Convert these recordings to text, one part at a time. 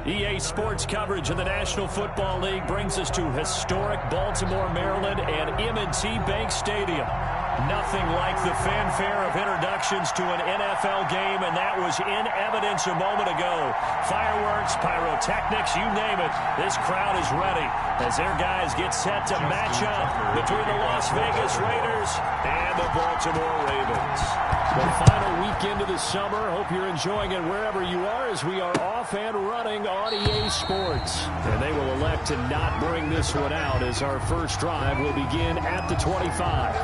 EA Sports coverage of the National Football League brings us to historic Baltimore, Maryland, and M&T Bank Stadium. Nothing like the fanfare of introductions to an NFL game, and that was in evidence a moment ago. Fireworks, pyrotechnics, you name it. This crowd is ready as their guys get set to match up between the Las Vegas Raiders and the Baltimore Ravens. The final weekend of the summer. Hope you're enjoying it wherever you are as we are off and running on EA Sports. And they will elect to not bring this one out as our first drive will begin at the 25.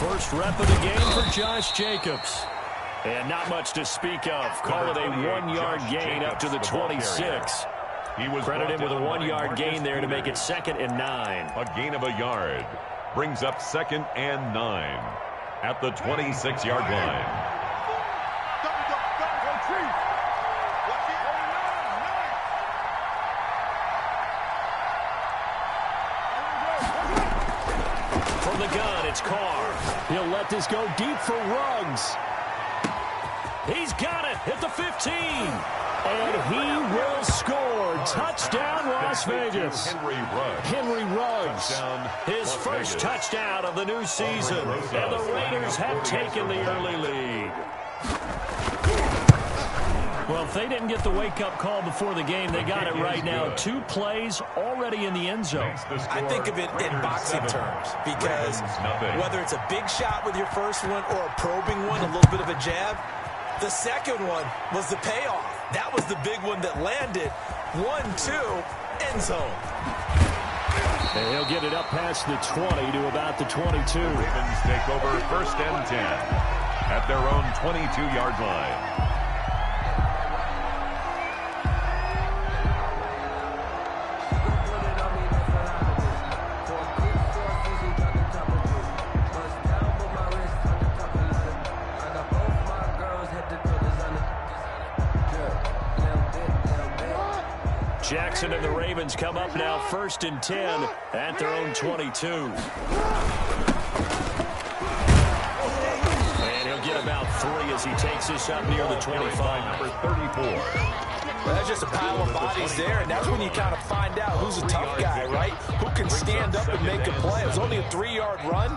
First rep of the game for Josh Jacobs. And not much to speak of. Call it a 1-yard gain up to the 26. Credit him with a 1-yard gain there to make it 2nd and 9. A gain of a yard brings up 2nd and 9 at the 26-yard line. From the gun, it's Carr. He'll let this go deep for Ruggs. He's got it at the 15. And he will score. Touchdown, Las Vegas. Henry Ruggs. His first touchdown of the new season. And the Raiders have taken the early lead. Well, if they didn't get the wake-up call before the game, they got it right now. 2 plays already in the end zone. I think of it in boxing terms because whether it's a big shot with your first one or a probing one, a little bit of a jab, the second one was the payoff. That was the big one that landed. 1-2, end zone. And he'll get it up past the 20 to about the 22. Ravens take over 1st and 10 at their own 22-yard line. Jackson and the Ravens come up now 1st and 10 at their own 22. And he'll get about 3 as he takes this up near the 25. Number 34. Well, that's just a pile of bodies there, and that's when you kind of find out who's a tough guy, right? Who can stand up and make a play. It was only a 3-yard run,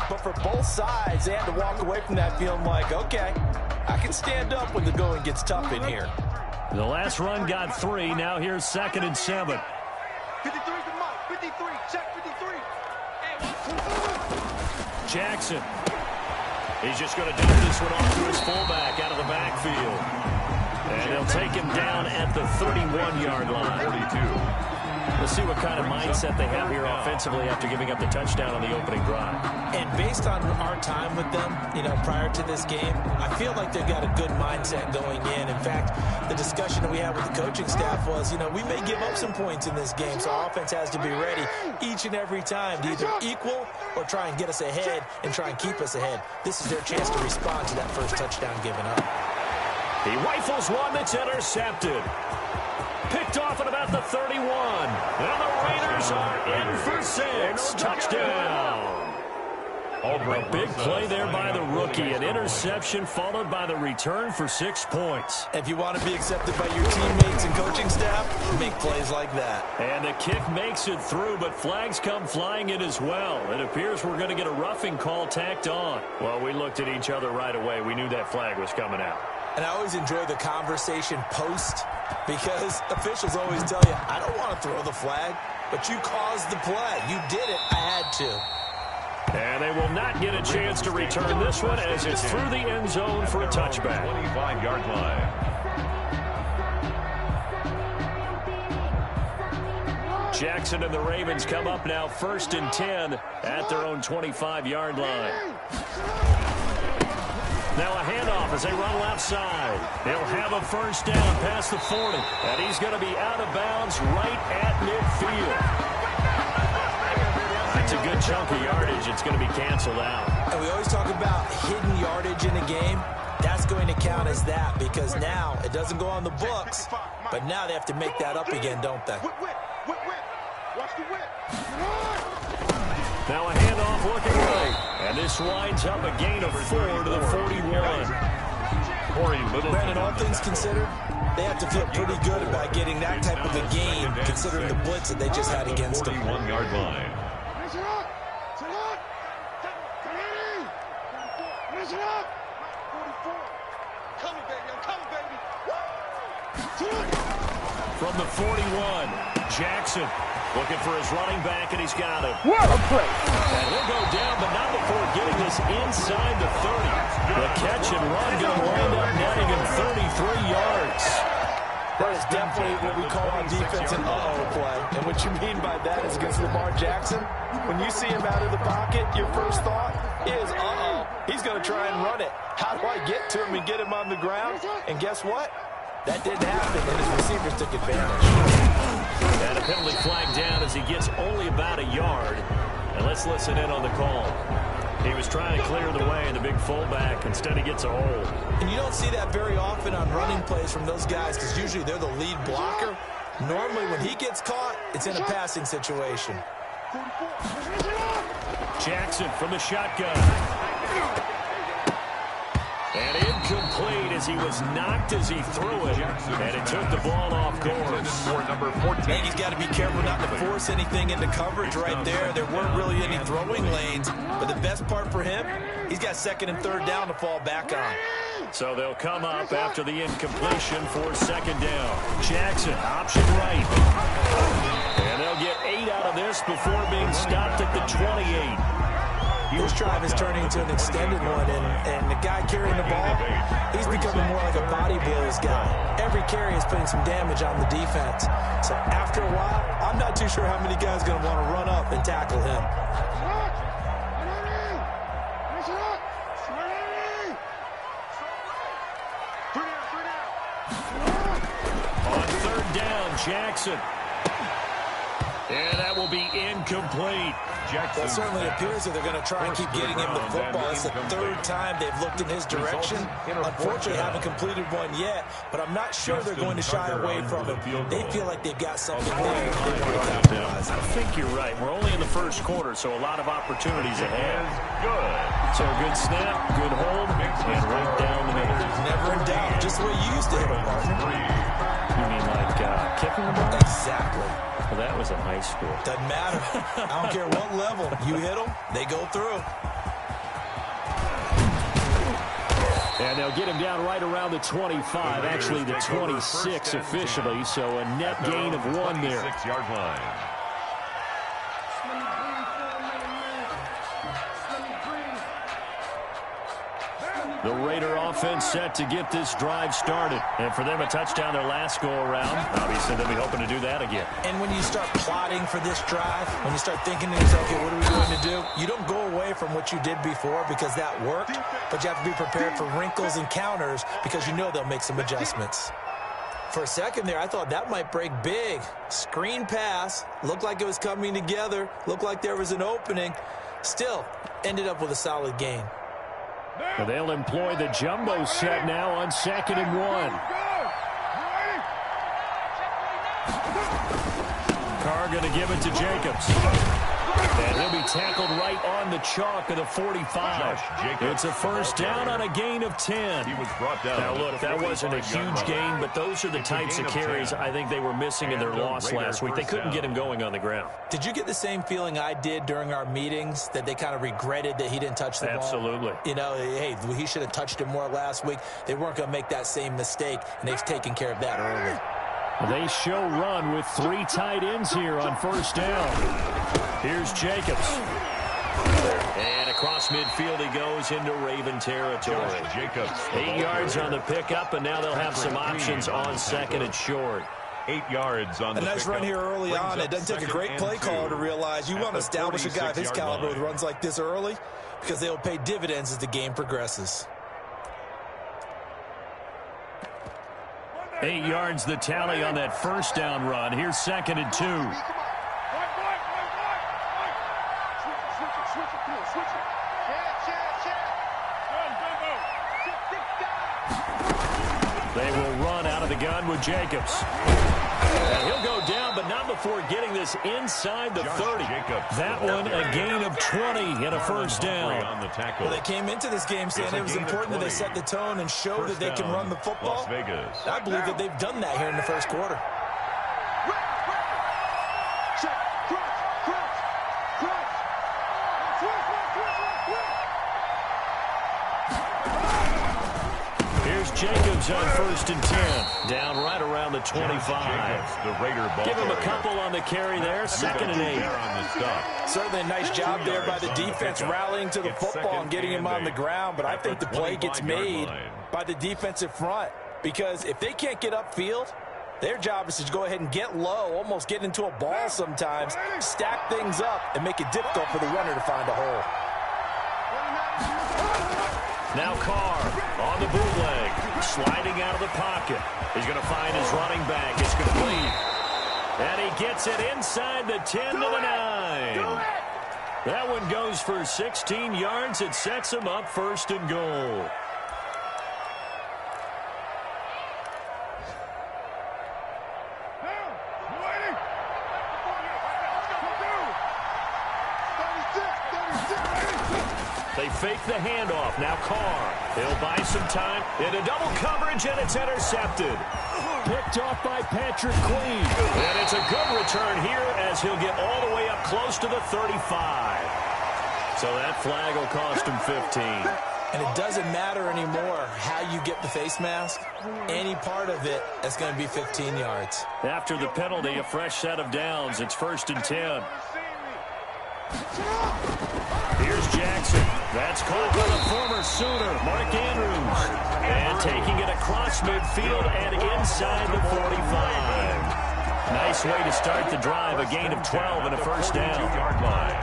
but for both sides, they had to walk away from that feeling like, okay, I can stand up when the going gets tough in here. The last run got 3. Now here's 2nd and 7. 53 to Mike. 53. Check 53. Jackson. He's just going to dump this one off to his fullback out of the backfield. And they'll take him down at the 31-yard line. 42. Let's see what kind of mindset they have here offensively after giving up the touchdown on the opening drive. And based on our time with them, prior to this game, I feel like they've got a good mindset going in. In fact, the discussion that we had with the coaching staff was, we may give up some points in this game, so our offense has to be ready each and every time to either equal or try and get us ahead and try and keep us ahead. This is their chance to respond to that first touchdown given up. He rifles one that's intercepted. Picked off at about the 31. And the Raiders are in for 6. Touchdown. A big play there by the rookie. An interception followed by the return for 6 points. If you want to be accepted by your teammates and coaching staff, make plays like that. And the kick makes it through, but flags come flying in as well. It appears we're going to get a roughing call tacked on. Well, we looked at each other right away. We knew that flag was coming out. And I always enjoy the conversation post because officials always tell you, I don't want to throw the flag, but you caused the play. You did it. I had to. And they will not get a chance to return this one as it's through the end zone for a touchback. 25-yard line. Jackson and the Ravens come up now 1st and 10 at their own 25-yard line. Now a handoff as they run left side. He'll have a first down past the 40. And he's going to be out of bounds right at midfield. That's a good chunk of yardage. It's going to be canceled out. And we always talk about hidden yardage in a game. That's going to count as that because now it doesn't go on the books, but now they have to make that up again, don't they? Now a handoff looking right. And this winds up a gain of 4 to the 41. Brandon, all things considered, they have to feel pretty good about getting that type of a game considering the blitz that they just had against them. 41-yard line. From the 41, Jackson looking for his running back, and he's got him. What a play! And he'll go down, but not before getting this inside the 30. The catch and run going to wind up netting him 33 yards. That is definitely what we call on defense an uh-oh play. And what you mean by that is against Lamar Jackson, when you see him out of the pocket, your first thought is, uh-oh, he's going to try and run it. How do I get to him and get him on the ground? And guess what? That didn't happen, and his receivers took advantage. And a penalty flag down as he gets only about a yard. And let's listen in on the call. He was trying to clear the way, the big fullback. Instead, he gets a hold. And you don't see that very often on running plays from those guys because usually they're the lead blocker. Normally, when he gets caught, it's in a passing situation. Jackson from the shotgun. And incomplete as he was knocked as he threw it. And it took the ball off course. For number 14. I think he's got to be careful not to force anything into coverage right there. There weren't really any throwing lanes. But the best part for him, he's got 2nd and 3rd down to fall back on. So they'll come up after the incompletion for 2nd down. Jackson, option right. And they'll get 8 out of this before being stopped at the 28. This drive is turning into an extended one, and the guy carrying the ball, he's becoming more like a body blows guy. Every carry is putting some damage on the defense. So after a while, I'm not too sure how many guys are going to want to run up and tackle him. On 3rd down, Jackson. And that will be incomplete. Well, it certainly appears that they're going to try and keep getting him the football. It's the 3rd time they've looked in his direction. Unfortunately, haven't completed one yet, but I'm not sure they're going to shy away from it. They feel like they've got something there. I think you're right. We're only in the 1st quarter, so a lot of opportunities ahead. Good. So good snap, good hold, and right down the middle. Never in doubt. Just the way you used to hit them, partner. You mean like kicking the ball? Exactly. Well, that was in high school. Doesn't matter. I don't care what level. You hit them, they go through. And they'll get him down right around the 25, actually the 26 officially, so a net gain of 1 there. 6-yard line. The Raider offense set to get this drive started. And for them, a touchdown their last go-around. Obviously, they'll be hoping to do that again. And when you start plotting for this drive, when you start thinking to yourself, okay, what are we going to do? You don't go away from what you did before because that worked, but you have to be prepared for wrinkles and counters because you know they'll make some adjustments. For a second there, I thought that might break big. Screen pass, looked like it was coming together, looked like there was an opening. Still, ended up with a solid gain. Well, they'll employ the jumbo set now on 2nd and 1. Carr going to give it to Jacobs. And he'll be tackled right on the chalk of the 45. It's a first down on a gain of 10. He was brought down. Now, look, that wasn't a huge gain, but those are the types of carries I think they were missing in their loss last week. They couldn't get him going on the ground. Did you get the same feeling I did during our meetings, that they kind of regretted that he didn't touch the ball? Absolutely. You know, hey, he should have touched it more last week. They weren't going to make that same mistake, and they've taken care of that early. They show run with 3 tight ends here on first down. Here's Jacobs. And across midfield he goes into Raven territory. Jacobs. 8 yards on the pickup, and now they'll have some options on 2nd and short. 8 yards on the nice run here early on. It doesn't take a great play caller to realize you want to establish a guy of his caliber with runs like this early, because they'll pay dividends as the game progresses. 8 yards the tally on that first down run. Here's 2nd and 2. They will run out of the gun with Jacobs. And he'll go down, but not before getting this inside the 30. That one a gain of 20 and a first down. Well, they came into this game saying it was important that they set the tone and show that they can run the football. I believe that they've done that here in the first quarter. Jacobs on 1st and 10. Down right around the 25. Give him a couple on the carry there. 2nd and 8. Certainly a nice job there by the defense rallying to the football and getting him on the ground. But I think the play gets made by the defensive front. Because if they can't get upfield, their job is to go ahead and get low, almost get into a ball sometimes, stack things up, and make it difficult for the runner to find a hole. Now Carr on the bootleg, sliding out of the pocket. He's going to find his running back. It's complete. And he gets it inside the 10 to the 9. That one goes for 16 yards. It sets him up 1st and goal. They fake the handoff. Now Carr. He'll buy some time into double coverage, and it's intercepted. Picked off by Patrick Queen. And it's a good return here as he'll get all the way up close to the 35. So that flag will cost him 15. And it doesn't matter anymore how you get the face mask. Any part of it is going to be 15 yards. After the penalty, a fresh set of downs. It's 1st and 10. Here's Jackson. That's caught by the former Sooner, Mark Andrews. And taking it across midfield and inside the 45. Nice way to start the drive. A gain of 12 and a first down. Yard line.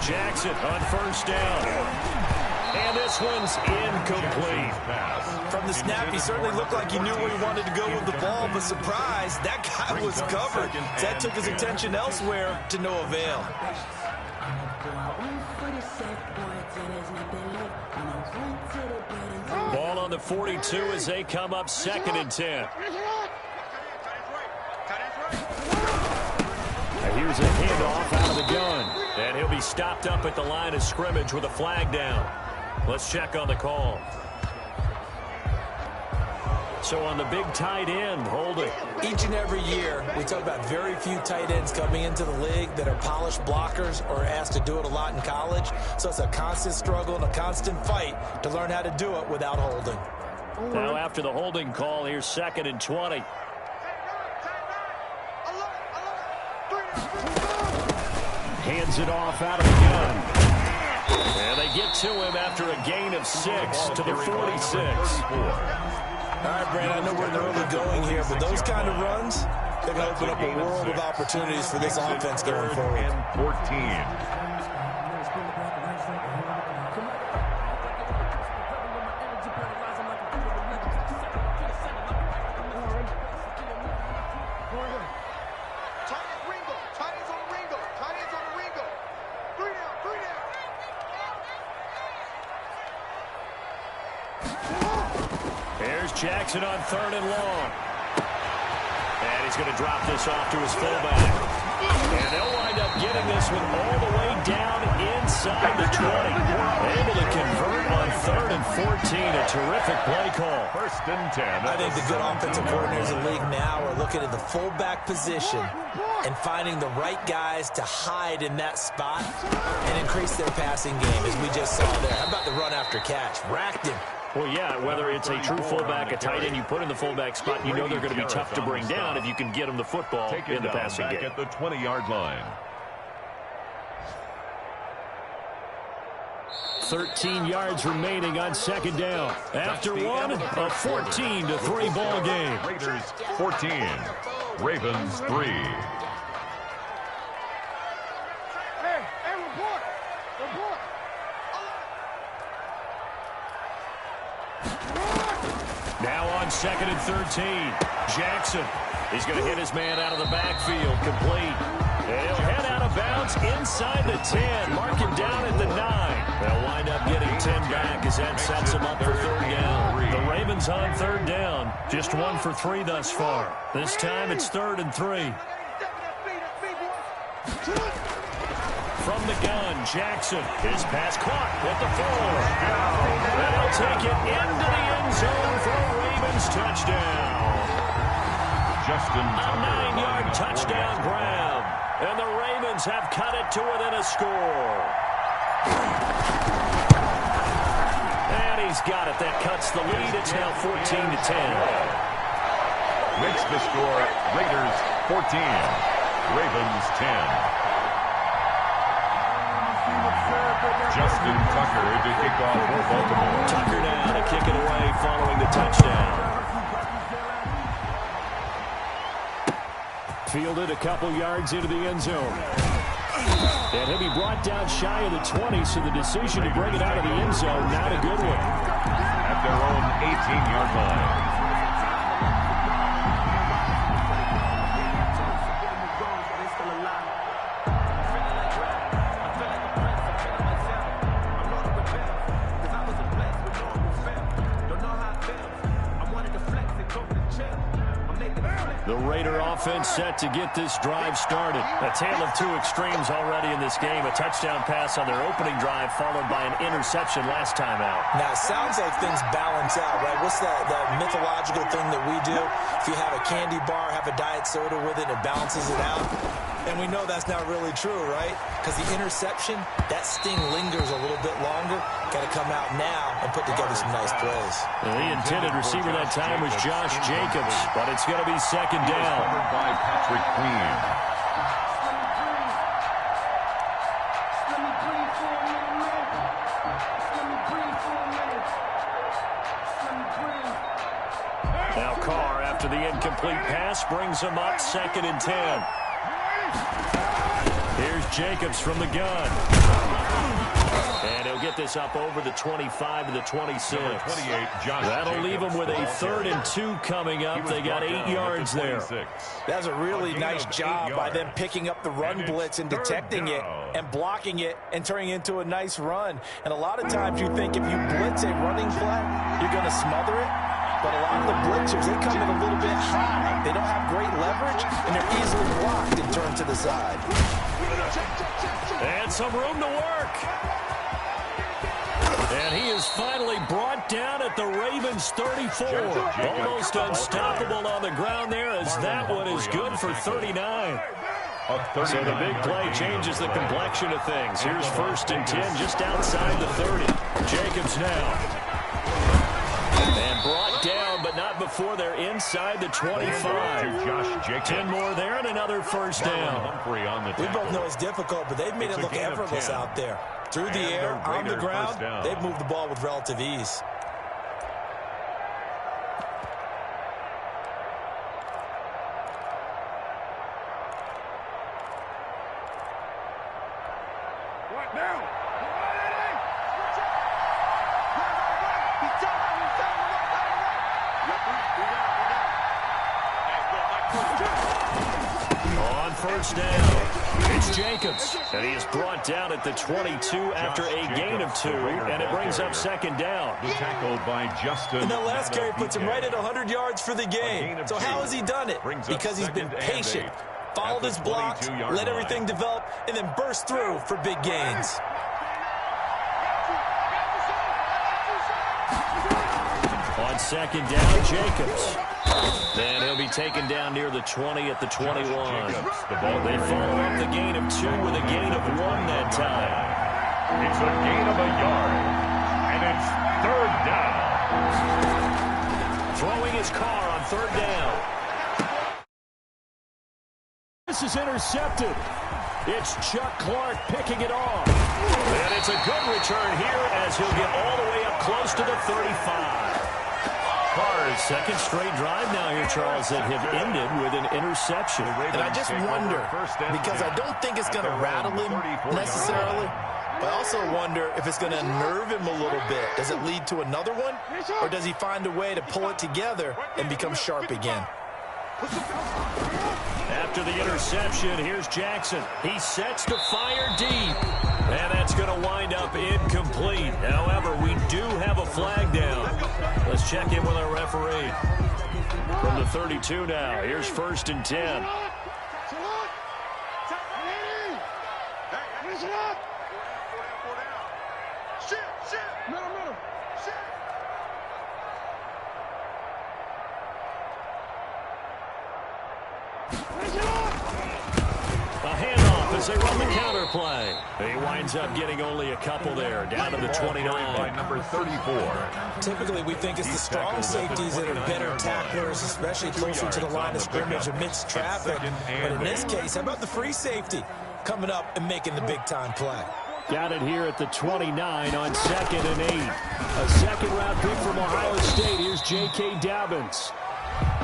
Jackson on 1st down. And this one's incomplete. From the snap, he certainly looked like he knew where he wanted to go with the ball, but surprise, that guy was covered. That took his attention elsewhere to no avail. Ball on the 42 as they come up 2nd and 10. Here's a handoff out of the gun. And he'll be stopped up at the line of scrimmage with a flag down. Let's check on the call. So on the big tight end, holding. Each and every year, we talk about very few tight ends coming into the league that are polished blockers or asked to do it a lot in college. So it's a constant struggle and a constant fight to learn how to do it without holding. Now after the holding call, here's 2nd and 20. Hands it off out of the gun. And they get to him after a gain of 6 to the 46. All right, Brandon, I know we're in the early going here, but those kind of runs, they're going to open up a world of opportunities for this offense going forward. And 14. There's Jackson on 3rd and long. And he's going to drop this off to his fullback. And they'll wind up getting this one all the way down inside the 20. Able to convert on 3rd and 14. A terrific play call. 1st and 10. I think the good offensive coordinators in the league now are looking at the fullback position and finding the right guys to hide in that spot and increase their passing game, as we just saw there. How about the run after catch? Racked him. Well, yeah, whether it's a true fullback, a tight end you put in the fullback spot, you know they're going to be tough to bring down if you can get them the football in the passing game. At the 20-yard line. 13 yards remaining on second down. After one, a 14-3 ball game. Raiders 14, Ravens 3. Now on second and 13, Jackson is going to hit his man out of the backfield, complete. And he'll head out of bounds inside the 10, mark him down at the 9. They'll wind up getting 10 back as that sets him up for third down. The Ravens on third down, just 1 for 3 thus far. This time it's 3rd and 3. From the gun, Jackson, his pass caught at the 4. And he'll take it into the end zone for a Ravens touchdown. Justin A Tucker. 9-yard touchdown grab. And the Ravens have cut it to within a score. And he's got it. That cuts the lead. It's now 14-10. Makes the score Raiders 14, Ravens 10. Justin Tucker to kick off for Baltimore. Tucker now to kick it away following the touchdown. Fielded a couple yards into the end zone. And he'll be brought down shy of the 20, so the decision to bring it out of the end zone, not a good one. At their own 18-yard line. The Raider offense set to get this drive started. A tale of two extremes already in this game. A touchdown pass on their opening drive followed by an interception last time out. Now, it sounds like things balance out, right? What's that mythological thing that we do? If you have a candy bar, have a diet soda with it, it balances it out. And we know that's not really true, right? Because the interception, that sting lingers a little bit longer. Got to come out now and put together some nice plays. The intended receiver that time was Josh Jacobs, but it's going to be second down. By Patrick Queen. Now Carr, after the incomplete pass, brings him up 2nd and 10. Here's Jacobs from the gun. And he'll get this up over the 25 to the 26. That'll leave him with a 3rd and 2 coming up. They got 8 yards there. That's a really nice job by them picking up the run blitz and detecting it and blocking it and turning it into a nice run. And a lot of times you think if you blitz a running play, you're going to smother it. But a lot of the blitzers, they come in a little bit high. They don't have great leverage, and they're easily blocked and turned to the side. And some room to work. And he is finally brought down at the Ravens 34. Almost unstoppable on the ground there, as that one is good for 39. So the big play changes the complexion of things. Here's 1st and 10 just outside the 30. Jacobs now. And brought down, but not before they're inside the 25. 10 more there and another first down. We both know it's difficult, but they've made it look effortless out there. Through the air, on the ground, they've moved the ball with relative ease. What now? On first down, it's Jacobs, and he is brought down at the 22 after a gain of 2, and it brings up 2nd down. Tackled by Justin. And that last carry puts him right at 100 yards for the game. So how has he done it? Because he's been patient, followed his blocks, let everything develop, and then burst through for big gains. On 2nd down, Jacobs. Then he'll be taken down near the 20 at the 21. They follow up the gain of 2 with a gain of 1 that time. It's a gain of a yard, and it's 3rd down. Throwing his car on third down. This is intercepted. It's Chuck Clark picking it off. And it's a good return here as he'll get all the way up close to the 35. Carr's second straight drive now here, Charles, that have ended with an interception. And I just wonder, because I don't think it's going to rattle him necessarily, but I also wonder if it's going to unnerve him a little bit. Does it lead to another one, or does he find a way to pull it together and become sharp again? After the interception, here's Jackson. He sets to fire deep. And that's going to wind up incomplete. However, we do have a flag down. Let's check in with our referee. From the 32 now, here's 1st and 10. A handoff as they run the counter play. He winds up getting only a couple there, down to the 29. By number 34. Typically, we think it's the strong safeties that are better tacklers, especially closer to the line of scrimmage amidst traffic. But in this case, how about the free safety coming up and making the big-time play? Got it here at the 29 on 2nd and 8. A second-round pick from Ohio State. Here's J.K. Dobbins.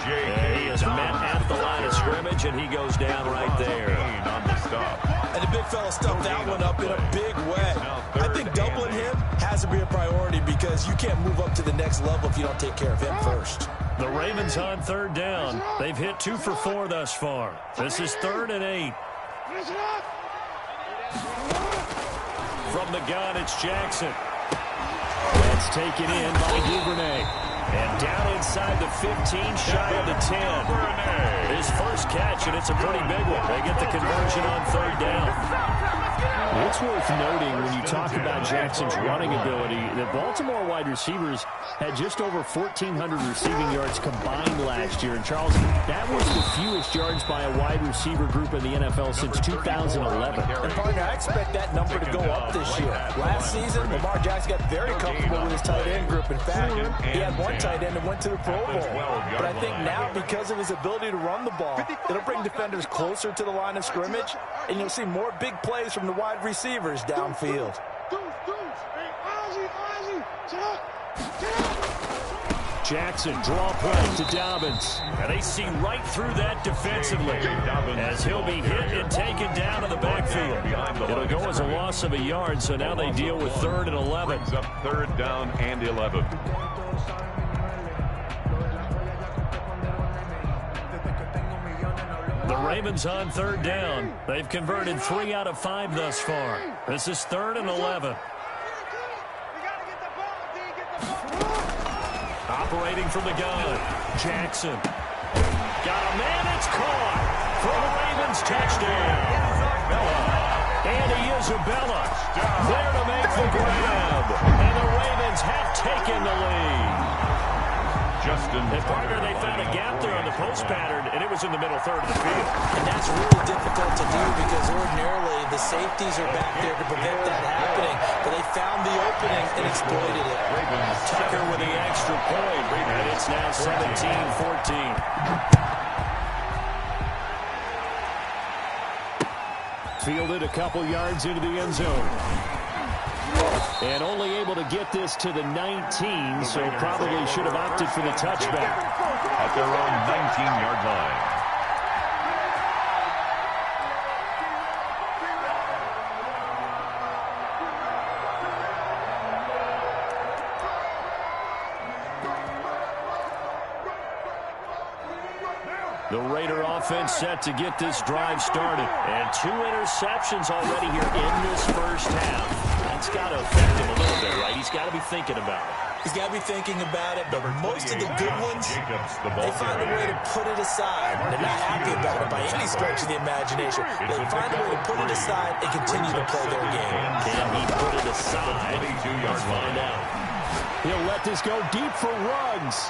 And he is met at the line of scrimmage, and he goes down right there. And the big fella stuffed that one up in a big way. I think doubling him has to be a priority because you can't move up to the next level if you don't take care of him first. The Ravens on 3rd down. They've hit 2 for 4 thus far. This is 3rd and 8. From the gun, it's Jackson. That's taken in by Duvernay. And down inside the 15, shy of the 10. His first catch, and it's a pretty big one. They get the conversion on 3rd down. It's worth noting when you talk about Jackson's running ability that Baltimore wide receivers had just over 1,400 receiving yards combined last year. And, Charles, that was the fewest yards by a wide receiver group in the NFL since 2011. And, partner, I expect that number to go up this year. Last season, Lamar Jackson got very comfortable with his tight end group. In fact, he had one tight end that went to the Pro Bowl. But I think now, because of his ability to run the ball, it'll bring defenders closer to the line of scrimmage, and you'll see more big plays from the wide receivers downfield. Jackson, draw play to Dobbins. And they see right through that defensively as he'll be hit and taken down in the backfield. It'll go as a loss of a yard, so now they deal with 3rd and 11. Brings up 3rd down and 11. The Ravens on 3rd down. They've converted 3 out of 5 thus far. This is 3rd and 11. Operating from the gun, Jackson. Got a man, it's caught for the Ravens touchdown. Andy Isabella there to make the grab. And the Ravens have taken the lead. And, partner, they found a gap there on the post pattern, and it was in the middle 3rd of the field. And that's really difficult to do because ordinarily the safeties are back there to prevent that happening. But they found the opening and exploited it. Tucker with the extra point, and it's now 17-14. Fielded a couple yards into the end zone. And only able to get this to the 19, so probably should have opted for the touchback. At their own 19-yard line. The Raider offense set to get this drive started. And 2 interceptions already here in this first half. That's got to affect him a little bit, right? He's got to be thinking about it. He's got to be thinking about it, but most of the good ones, they find a way to put it aside. They're not happy about it by any stretch of the imagination. They find a way to put it aside and continue to play their game. Can he put it aside? Let's find out. He'll let this go deep for Ruggs.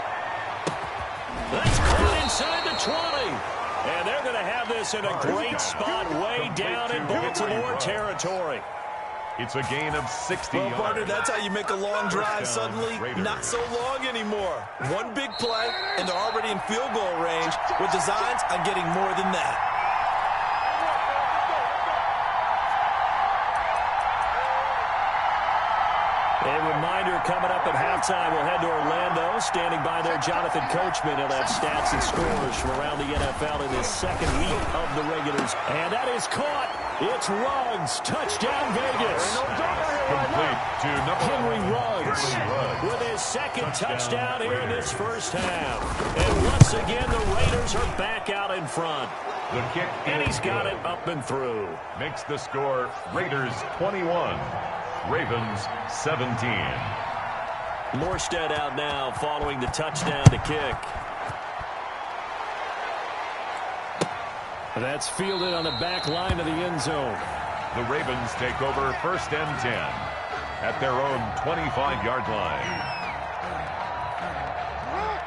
That's caught inside the 20. And they're going to have this in a great spot way down in Baltimore territory. It's a gain of 60 well, yards. partner, that's how you make a long drive suddenly not so long anymore. One big play, and they're already in field goal range with designs on getting more than that. A reminder coming up at halftime, we'll head to Orlando. Standing by there, Jonathan Coachman. He'll have stats and scores from around the NFL in his second week of the regulars. And that is caught. It's Ruggs. Touchdown, Vegas. Complete to Henry Ruggs with his second touchdown here in this first half. And once again, the Raiders are back out in front. The kick, and he's got it up and through. Makes the score Raiders 21. Ravens 17. Morstead out now following the touchdown to kick. That's fielded on the back line of the end zone. The Ravens take over 1st and 10 at their own 25-yard line.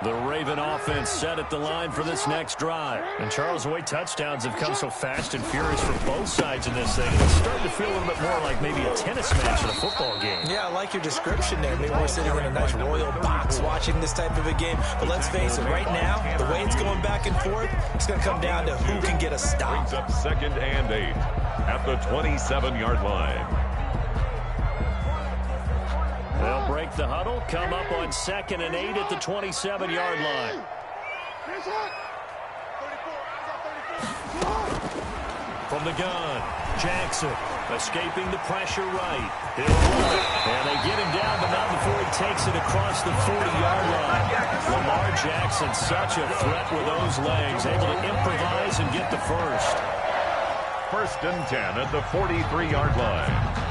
The Raven offense set at the line for this next drive. And Charles, the way touchdowns have come so fast and furious for both sides in this thing, it's starting to feel a little bit more like maybe a tennis match in a football game. Yeah, I like your description there. Maybe we're sitting in a nice royal box watching this type of a game. But let's face it, right now, the way it's going back and forth, it's going to come down to who can get a stop. Brings up 2nd and 8 at the 27-yard line. They'll break the huddle, come up on 2nd and 8 at the 27-yard line. From the gun, Jackson escaping the pressure right. He'll run it, and they get him down, but not before he takes it across the 40-yard line. Lamar Jackson, such a threat with those legs, able to improvise and get the first. 1st and 10 at the 43-yard line.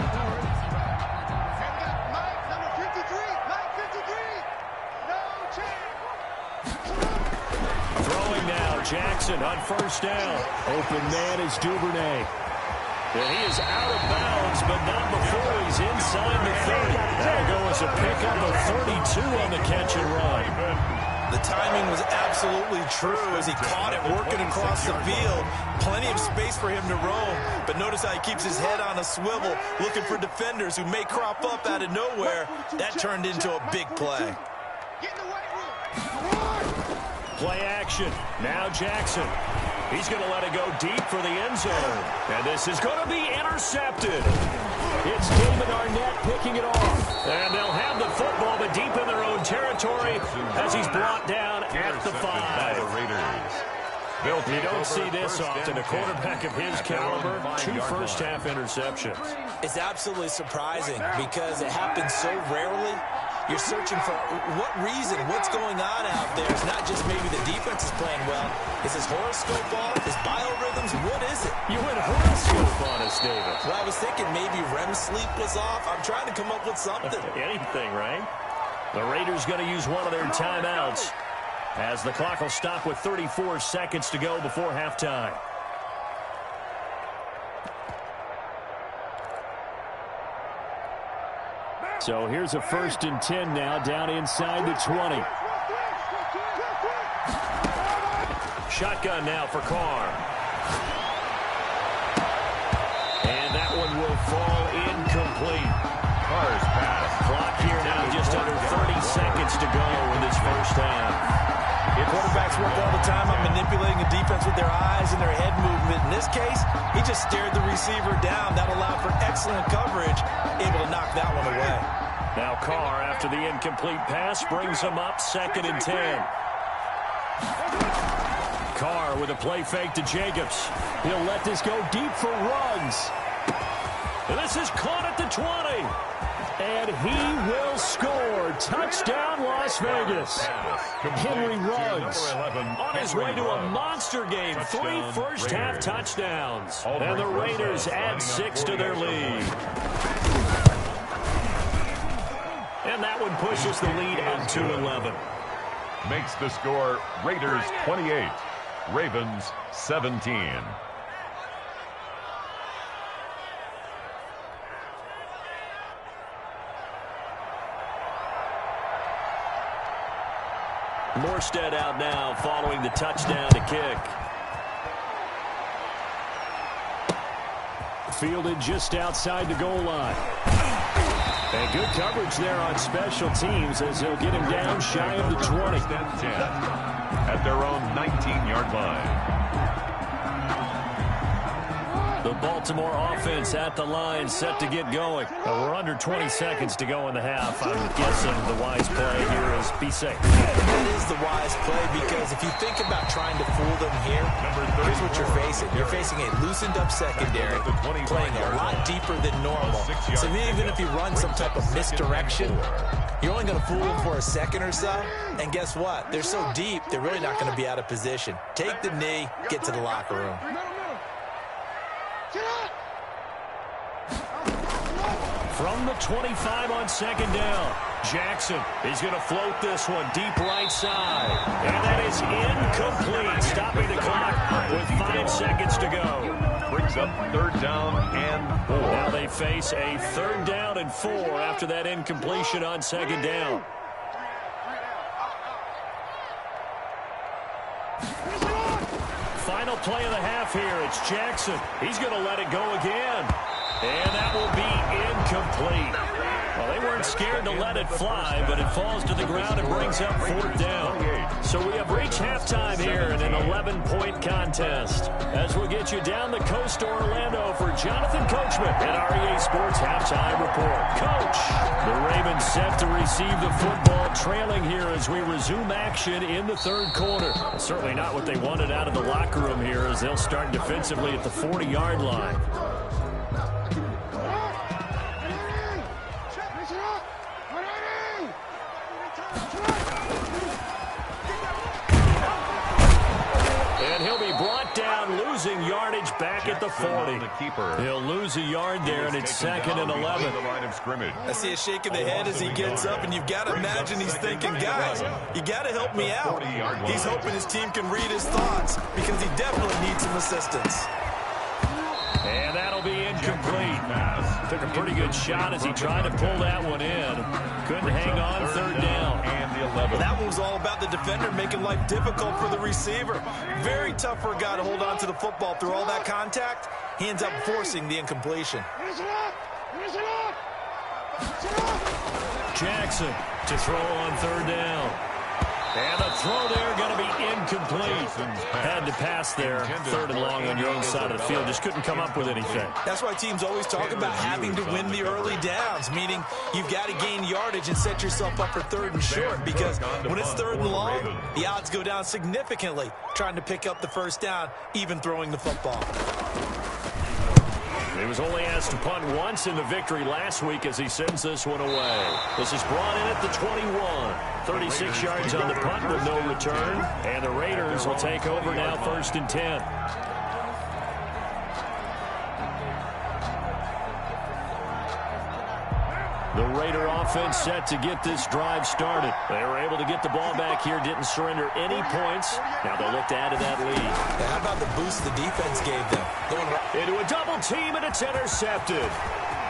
Jackson on 1st down. Open man is Duvernay. And he is out of bounds, but not before he's inside the 30. That'll go as a pickup of 32 on the catch and run. The timing was absolutely true as he caught it working across the field. Plenty of space for him to roam, but notice how he keeps his head on a swivel, looking for defenders who may crop up out of nowhere. That turned into a big play. Play action. Now Jackson. He's going to let it go deep for the end zone. And this is going to be intercepted. It's David Arnett picking it off. And they'll have the football, but deep in their own territory as he's brought down at the 5. You don't see this often. A quarterback of his caliber, 2 first-half interceptions. It's absolutely surprising because it happens so rarely. You're searching for what reason, what's going on out there. It's not just maybe the defense is playing well. Is his horoscope off? His biorhythms? What is it? You went horoscope on us, David. Well, I was thinking maybe REM sleep was off. I'm trying to come up with something. Anything, right? The Raiders going to use one of their timeouts as the clock will stop with 34 seconds to go before halftime. So here's a 1st and 10 now down inside the 20. Shotgun now for Carr. And that one will fall incomplete. Carr's pass. Clock here now just under 30 seconds to go in this first half. Quarterbacks work all the time on manipulating the defense with their eyes and their head movement. In this case, he just stared the receiver down. That allowed for excellent coverage, able to knock that one away. Now Carr, after the incomplete pass, brings him up 2nd and 10. Carr with a play fake to Jacobs. He'll let this go deep for Ruggs. This is caught at the 20. And he will score. Touchdown, Las Vegas. Henry Ruggs on his way to a monster game. 3 first-half touchdowns. And the Raiders add 6 to their lead. And that one pushes the lead up to 11. Makes the score Raiders 28, Ravens 17. Morstead out now following the touchdown to kick. fielded just outside the goal line. And good coverage there on special teams as he'll get him down shy of the 20. At their own 19-yard line. The Baltimore offense at the line, set to get going. We're under 20 seconds to go in the half. I'm guessing the wise play here is be safe. That is the wise play, because if you think about trying to fool them here, here's what you're facing. You're facing a loosened-up secondary, playing a lot deeper than normal. So even if you run some type of misdirection, you're only going to fool them for a second or so. And guess what? They're so deep, they're really not going to be out of position. Take the knee, get to the locker room. From the 25 on second down, Jackson is going to float this one deep right side. And that is incomplete, stopping the clock with 5 seconds to go. Brings up 3rd down and 4. Now they face a 3rd down and 4 after that incompletion on second down. Final play of the half here. It's Jackson. He's going to let it go again. And that will be incomplete. Well, they weren't scared to let it fly, but it falls to the ground and brings up 4th down. So we have reached halftime here in an 11-point contest. As we'll get you down the coast to Orlando for Jonathan Coachman at REA Sports Halftime Report. Coach, the Ravens set to receive the football, trailing here as we resume action in the 3rd quarter. Certainly not what they wanted out of the locker room here, as they'll start defensively at the 40-yard line. Losing yardage back at the 40. He'll lose a yard there, and it's 2nd and 11. I see a shake of the head as he gets up, and you've got to imagine he's thinking, guys, you got to help me out. He's hoping his team can read his thoughts, because he definitely needs some assistance. And that'll be incomplete. Took a pretty good shot as he tried to pull that one in. Couldn't hang on, 3rd down. Well, that one was all about the defender making life difficult for the receiver. Very tough for a guy to hold on to the football through all that contact. He ends up forcing the incompletion. Jackson to throw on 3rd down. And the throw there going to be incomplete. Had to pass there, 3rd and long on your own side of the field. Just couldn't come up with anything. That's why teams always talk about having to win the early downs, meaning you've got to gain yardage and set yourself up for 3rd and short, because when it's 3rd and long, the odds go down significantly trying to pick up the 1st down, even throwing the football. He was only asked to punt once in the victory last week as he sends this one away. This is brought in at the 21. 36 yards on the punt with no return. And the Raiders will take over now, 1st and 10. The Raider offense set to get this drive started. They were able to get the ball back here, didn't surrender any points. Now they'll look to add to that lead. Now, how about the boost the defense gave them? Into a double team, and it's intercepted.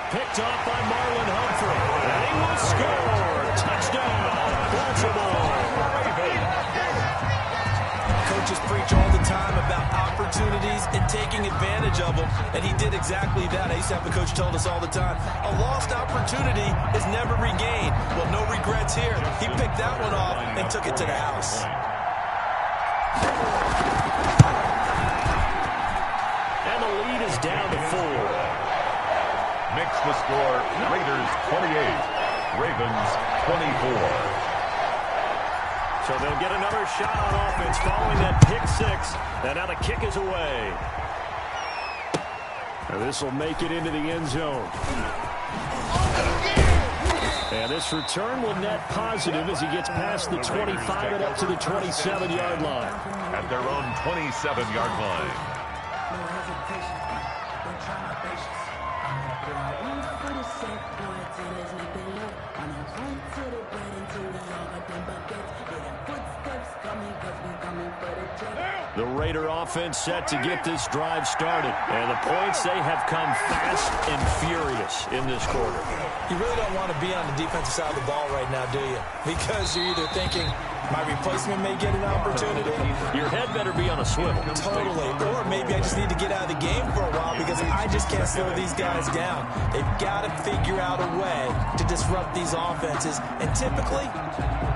Picked off by Marlon Humphrey. And he will score. Touchdown, Baltimore. Coaches preach all the time about opportunities and taking advantage of them, and he did exactly that. I used to have a coach told us all the time, a lost opportunity is never regained. Well, no regrets here. He picked that one off and took it to the house. And the lead is down to 4. Makes the score Raiders 28, Ravens 24. So they'll get another shot on offense following that pick 6. And now the kick is away. And this will make it into the end zone. And this return will net positive as he gets past the 25 and up to the 27-yard line. At their own 27-yard line. The Raider offense set to get this drive started. And the points, they have come fast and furious in this quarter. You really don't want to be on the defensive side of the ball right now, do you? Because you're either thinking, my replacement may get an opportunity. Your head better be on a swivel. Totally. Or maybe I just need to get out of the game for a while because I just can't slow these guys down. They've got to figure out a way to disrupt these offenses. And typically,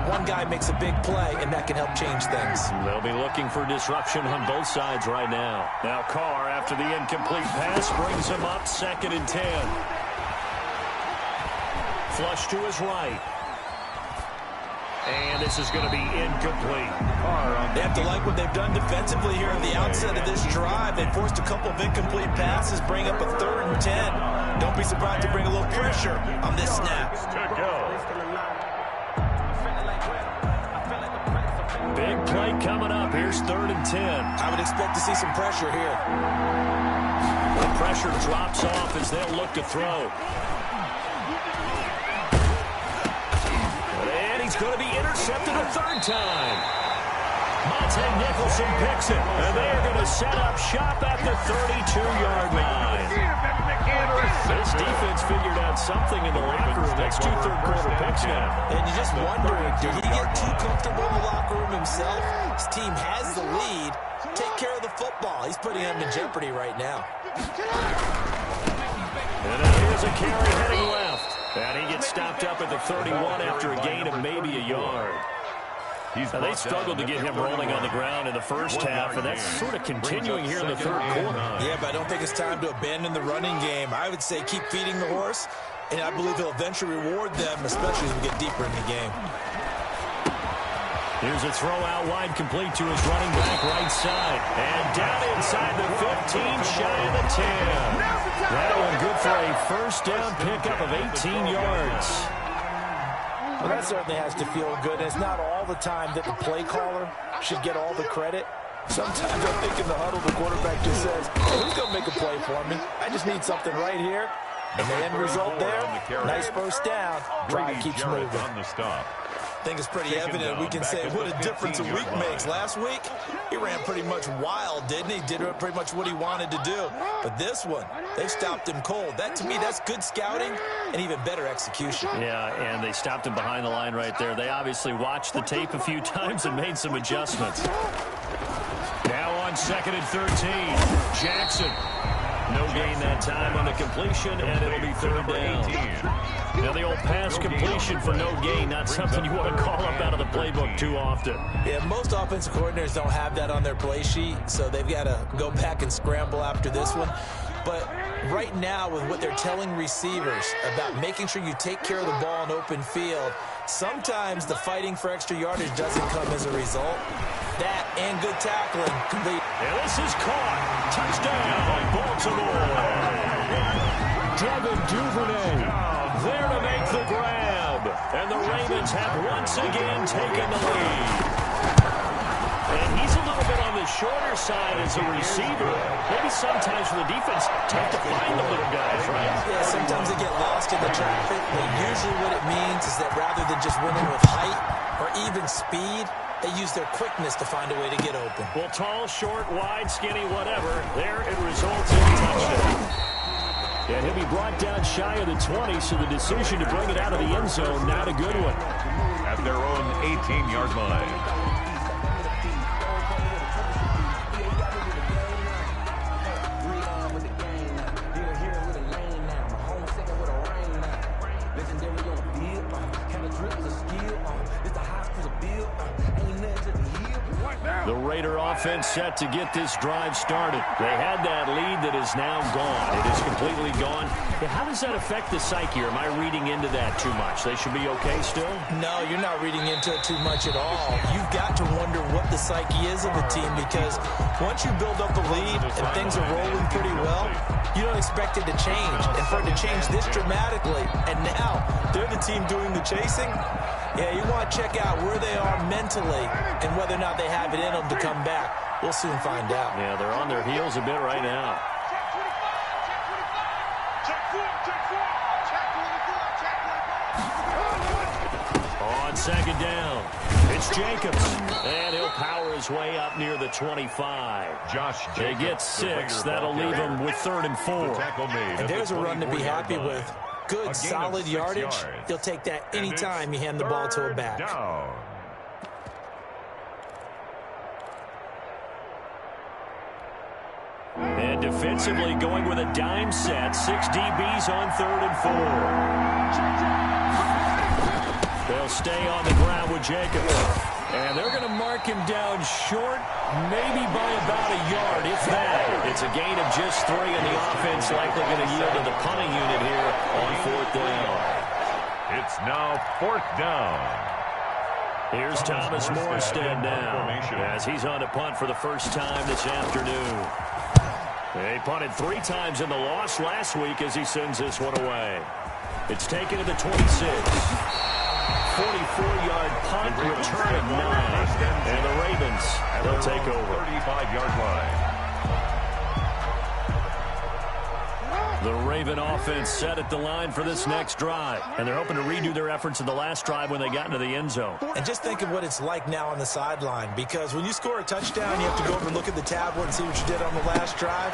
one guy makes a big play, and that can help change things. They'll be looking for disruption on both sides right now. Now Carr, after the incomplete pass, brings him up 2nd and 10. Flush to his right. And this is going to be incomplete. They have to like what they've done defensively here at the outset of this drive. They forced a couple of incomplete passes, bring up a 3rd and 10. Don't be surprised to bring a little pressure on this snap. Big play coming up. Here's 3rd and 10. I would expect to see some pressure here. The pressure drops off as they'll look to throw. He's going to be intercepted a 3rd time. Nicholson picks it, and they are going to set up shop at the 32-yard line. This defense figured out something in the locker room. That's 2 third-quarter picks now. And you're just wondering, did he get too comfortable in the locker room himself? His team has the lead. Take care of the football. He's putting them in jeopardy right now. And here's a carry heading left. And he gets stopped up at the 31 after a gain of maybe a yard. Now, they struggled to get him rolling on the ground in the first half, and that's sort of continuing here in the 3rd quarter. Yeah, but I don't think it's time to abandon the running game. I would say keep feeding the horse, and I believe he'll eventually reward them, especially as we get deeper in the game. Here's a throw out wide, complete to his running back right side. And down inside the 15, shy of the 10. That one good for a 1st down pickup of 18 yards. Well, that certainly has to feel good. It's not all the time that the play caller should get all the credit. Sometimes I think in the huddle, the quarterback just says, hey, who's going to make a play for me? I just need something right here. And the end result there, nice 1st down. Drive keeps moving. I think it's pretty evident. We can say what a difference a week makes. Last week, he ran pretty much wild, didn't he? Did pretty much what he wanted to do. But this one, they've stopped him cold. That, to me, that's good scouting and even better execution. Yeah, and they stopped him behind the line right there. They obviously watched the tape a few times and made some adjustments. Now on 2nd and 13, Jackson. No gain that time on the completion, and it'll be 3rd down. Now the old pass completion for no gain, not something you want to call up out of the playbook too often. Yeah, most offensive coordinators don't have that on their play sheet, so they've got to go back and scramble after this one. But right now, with what they're telling receivers about making sure you take care of the ball in open field, sometimes the fighting for extra yardage doesn't come as a result. That and good tackling can be. And this is caught. Touchdown, Baltimore. Devin Duvernay there to make the grab. And the Ravens have once again taken the lead. And he's a little bit on the shorter side as a receiver. Maybe sometimes for the defense, tough to find the little guys, right? Yeah, sometimes they get lost in the traffic. But usually what it means is that rather than just winning with height or even speed, they use their quickness to find a way to get open. Well, tall, short, wide, skinny, whatever, there it results in a touchdown. And he'll be brought down shy of the 20, so the decision to bring it out of the end zone, not a good one. At their own 18-yard line. The Raider offense set to get this drive started. They had that lead that is now gone. It is completely gone. Yeah, how does that affect the psyche? Am I reading into that too much? They should be okay still? No, you're not reading into it too much at all. You've got to wonder what the psyche is of the team because once you build up a lead and things are rolling pretty well, you don't expect it to change. And for it to change this dramatically, and now they're the team doing the chasing, yeah, you want to check out where they are mentally and whether or not they have it in them to come back. We'll soon find out. Yeah, they're on their heels a bit right now. On 2nd down, It's Jacobs. And he'll power his way up near the 25. Josh Jacobs, they get 6. That'll leave him with 3rd and 4. And there's a run to be happy with. Good, solid yardage. He'll take that anytime you hand the ball to a back. And defensively going with a dime set. 6 DBs on 3rd and 4. They'll stay on the ground with Jacobs. And they're going to mark him down short, maybe by about a yard, if that. It's a gain of just 3, and the offense likely going to yield to the punting unit here on 4th down. It's now 4th down. Here's Thomas Morstead now, as he's on to punt for the first time this afternoon. They punted 3 times in the loss last week as he sends this one away. It's taken to the 26. 44-yard punt, return of 9. And the Ravens, they'll take over. 35-yard line. The Raven offense set at the line for this next drive. And they're hoping to redo their efforts in the last drive when they got into the end zone. And just think of what it's like now on the sideline. Because when you score a touchdown, you have to go over and look at the tablet and see what you did on the last drive.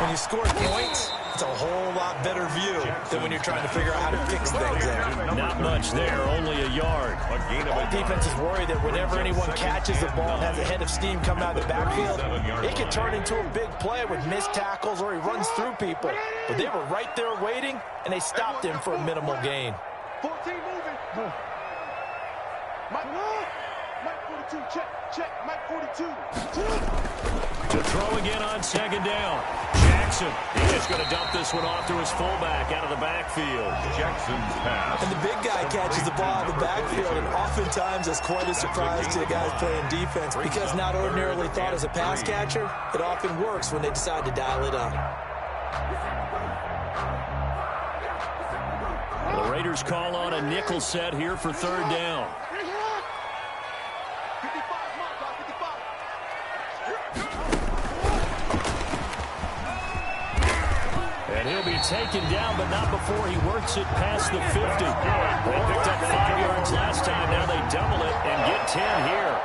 When you score points, it's a whole lot better view than when you're trying to figure out how to fix things there. Not much there, only a yard. All defense is worried that whenever anyone catches the ball and has a head of steam coming out of the backfield, it can turn into a big play with missed tackles or he runs through people. But they were right there waiting, and they stopped him for a minimal gain. 14 moving. Mike 42, check. Mike 42. To throw again on 2nd down. Jackson, he is going to dump this one off to his fullback out of the backfield. Jackson's pass. And the big guy catches the ball out of the backfield, and oftentimes it's quite a surprise to the guys playing defense because not ordinarily thought as a pass catcher, it often works when they decide to dial it up. The Raiders call on a nickel set here for 3rd down. And he'll be taken down, but not before he works it past the 50. They picked up 5 yards last time. Now they double it and get 10 here.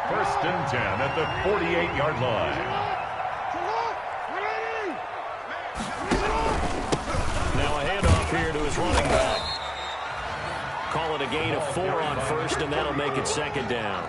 1st and 10 at the 48-yard line. Now a handoff here to his running back. Call it a gain of 4 on 1st, and that'll make it 2nd down.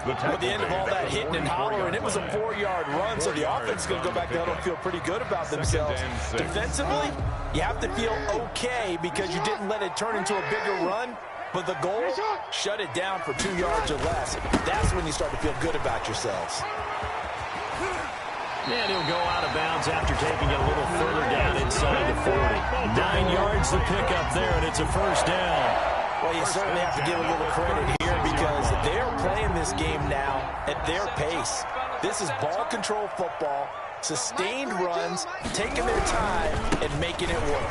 At the end of all that hitting and hollering, it was a 4-yard run, so the offense is going to go back down and feel pretty good about themselves. Defensively, you have to feel okay because you didn't let it turn into a bigger run, but the goal, shut it down for 2 yards or less. That's when you start to feel good about yourselves. And he'll go out of bounds after taking it a little further down inside the 40. 9 yards to pick up there, and it's a 1st down. Well, you certainly have to give a little credit here because they're playing this game now at their pace. This is ball control football, sustained runs, taking their time, and making it work.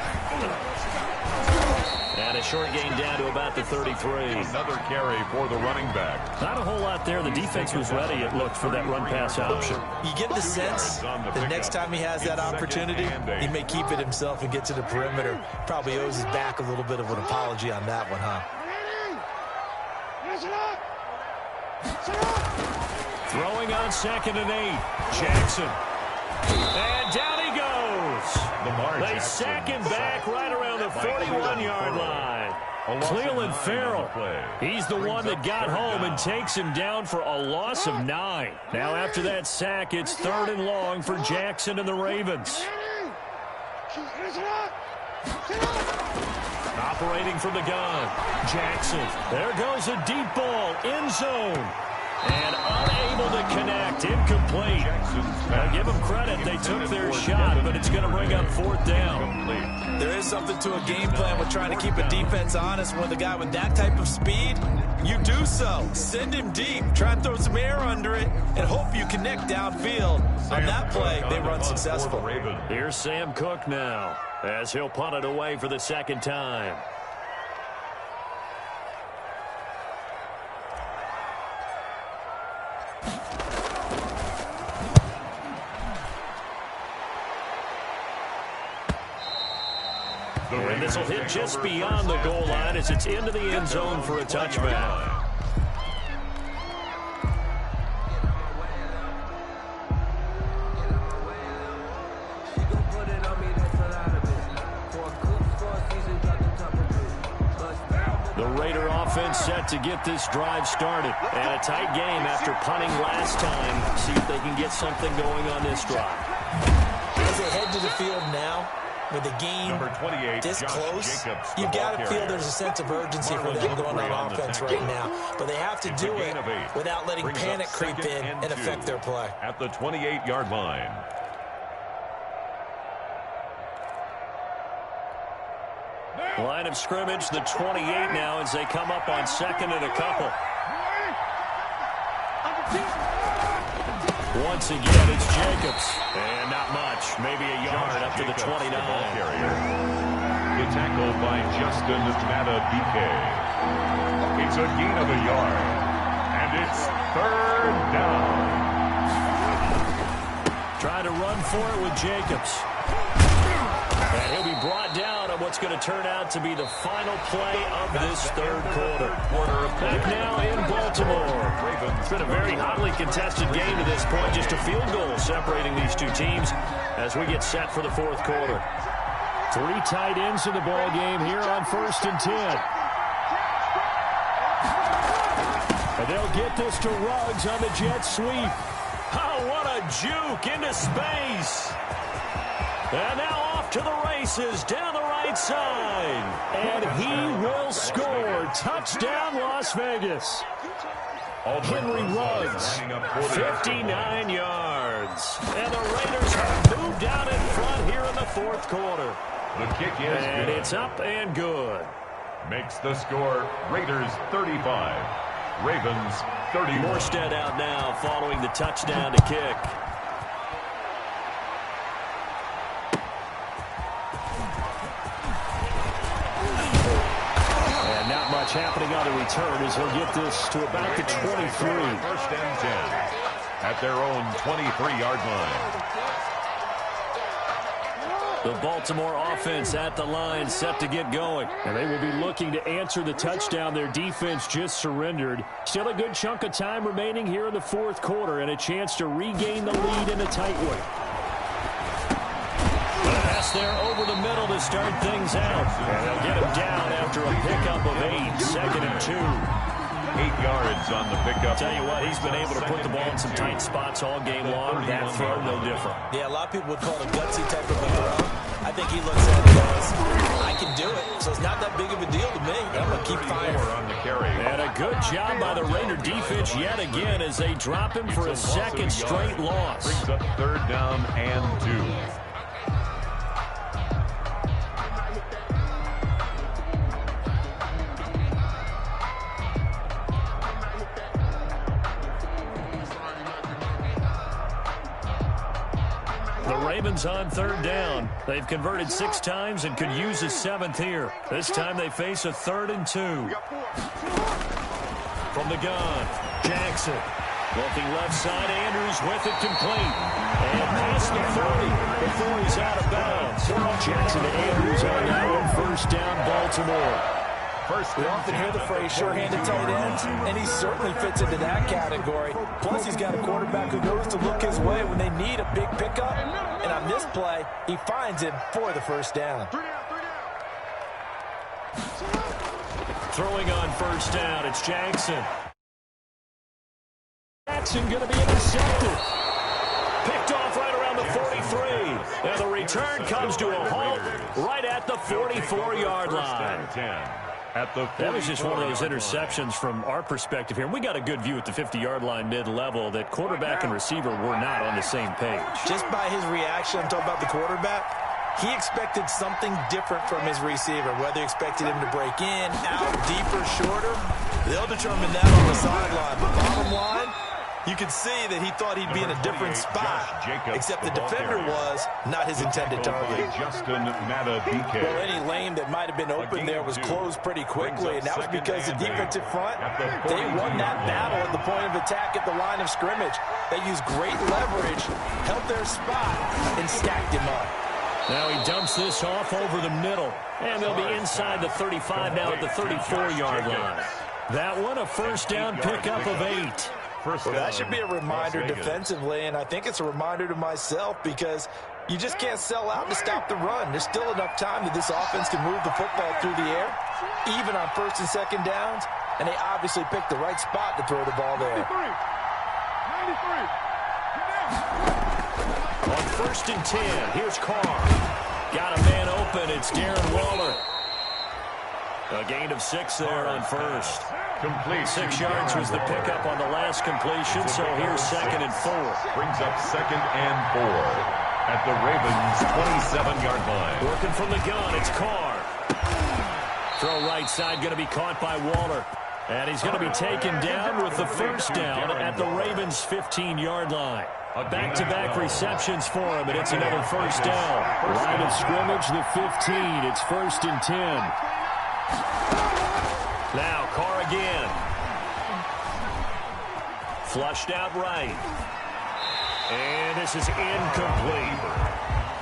And a short gain down to about the 33. Another carry for the running back. Not a whole lot there. The defense was ready, it looked, for that run-pass option. You get the sense the next time he has that opportunity, he may keep it himself and get to the perimeter. Probably owes his back a little bit of an apology on that one, huh? Throwing on 2nd and 8. Jackson. And down he goes. They sack him back right around the 41-yard line. Cleveland Farrell, he's the one that got home and takes him down for a loss of 9. Now after that sack, it's 3rd and long for Jackson and the Ravens. Operating from the gun, Jackson. There goes a deep ball, end zone. And unable to connect, incomplete. Now give them credit, they took their shot, but it's going to bring up 4th down. There is something to a game plan with trying to keep a defense honest. With a guy with that type of speed, you do so. Send him deep, try and throw some air under it, and hope you connect downfield. On that play, they run successful. Here's Sam Cook now, as he'll punt it away for the 2nd time. And this will hit just beyond the goal line as it's into the end zone for a touchback. The Raider offense set to get this drive started. And a tight game after punting last time. See if they can get something going on this drive. As they head to the field now, with the game this close, you've got to feel there's a sense of urgency for them going on offense right now. But they have to do it without letting panic creep in and affect their play. At the 28-yard line. Line of scrimmage, the 28 now as they come up on second and a couple. Once again, it's Jacobs. And not much. Maybe a yard up to the 29. The tackle by Justin Madden. It's a gain of a yard. And it's third down. Trying to run for it with Jacobs. And he'll be brought down on what's going to turn out to be the final play of this third quarter. Back now in Baltimore. It's been a very hotly contested game to this point. Just a field goal separating these two teams as we get set for the fourth quarter. 3 tight ends in the ball game here on 1st and 10. And they'll get this to Ruggs on the jet sweep. Oh, what a juke into space. And now off to the races down the right side. And he will score. Touchdown, Las Vegas. Henry Ruggs, 59 yards. And the Raiders have moved out in front here in the fourth quarter. The kick is and good. It's up and good. Makes the score Raiders 35, Ravens 31. Morstead out now following the touchdown to kick. And not much happening on the return as he'll get this to about the 23. 1st and 10 at their own 23-yard line. The Baltimore offense at the line set to get going. And they will be looking to answer the touchdown their defense just surrendered. Still a good chunk of time remaining here in the fourth quarter and a chance to regain the lead in a tight one. Pass there over the middle to start things out. And they'll get him down after a pickup of 8. 2nd and 2. 8 yards on the pickup. Tell you what, he's been able to put the ball in some tight spots all game long. That throw, no different. Yeah, a lot of people would call it a gutsy type of a throw. I think he looks at it as, I can do it, so it's not that big of a deal to me. I'm going to keep firing. On the carry. And a good job by the Raider defense yet again as they drop him for a second straight loss. Brings up 3rd down and 2. Ravens on 3rd down. They've converted 6 times and could use a 7th here. This time they face a 3rd and 2. From the gun, Jackson. Looking left side, Andrews with it complete. And past the 30 before he's out of bounds. Jackson to Andrews on that one. 1st down, Baltimore. We often hear the phrase sure-handed tight ends, and he certainly fits into that category. Plus, he's got a quarterback who knows to look his way when they need a big pickup. And on this play, he finds him for the 1st down. Throwing on 1st down, it's Jackson. Jackson going to be intercepted. Picked off right around the 43. And the return comes to a halt right at the 44-yard line. That was just one of those interceptions from our perspective here. We got a good view at the 50-yard line mid-level that quarterback and receiver were not on the same page. Just by his reaction, I'm talking about the quarterback, he expected something different from his receiver. Whether he expected him to break in, out, deeper, shorter, they'll determine that on the sideline. But bottom line, you could see that he thought he'd be in a different spot, except the defender was not his intended target. Justin Madden. Well, any lane that might have been open there was closed pretty quickly, and that was because the defensive front, they won that battle at the point of attack at the line of scrimmage. They used great leverage, held their spot, and stacked him up. Now he dumps this off over the middle, and they'll be inside the 35 now at the 34-yard line. That one, a 1st down pickup of 8. Well, that should be a reminder defensively, and I think it's a reminder to myself because You just can't sell out to stop the run. There's still enough time that this offense can move the football through the air, even on first and second downs, and they obviously picked the right spot to throw the ball there. 93. On first and 10, here's Carr. Got a man open. It's Darren Waller. A gain of 6 there on first. Complete. 6 yards was the pickup on the last completion, so here's second and 4. Brings up second and 4 at the Ravens' 27-yard line. Working from the gun, it's Carr. Throw right side, going to be caught by Waller. And he's going to be taken down with the first down at the Ravens' 15-yard line. Back-to-back receptions for him, and it's another first down. Line of scrimmage, the 15. It's first and 10. Now, Carr again. Flushed out right. And this is incomplete.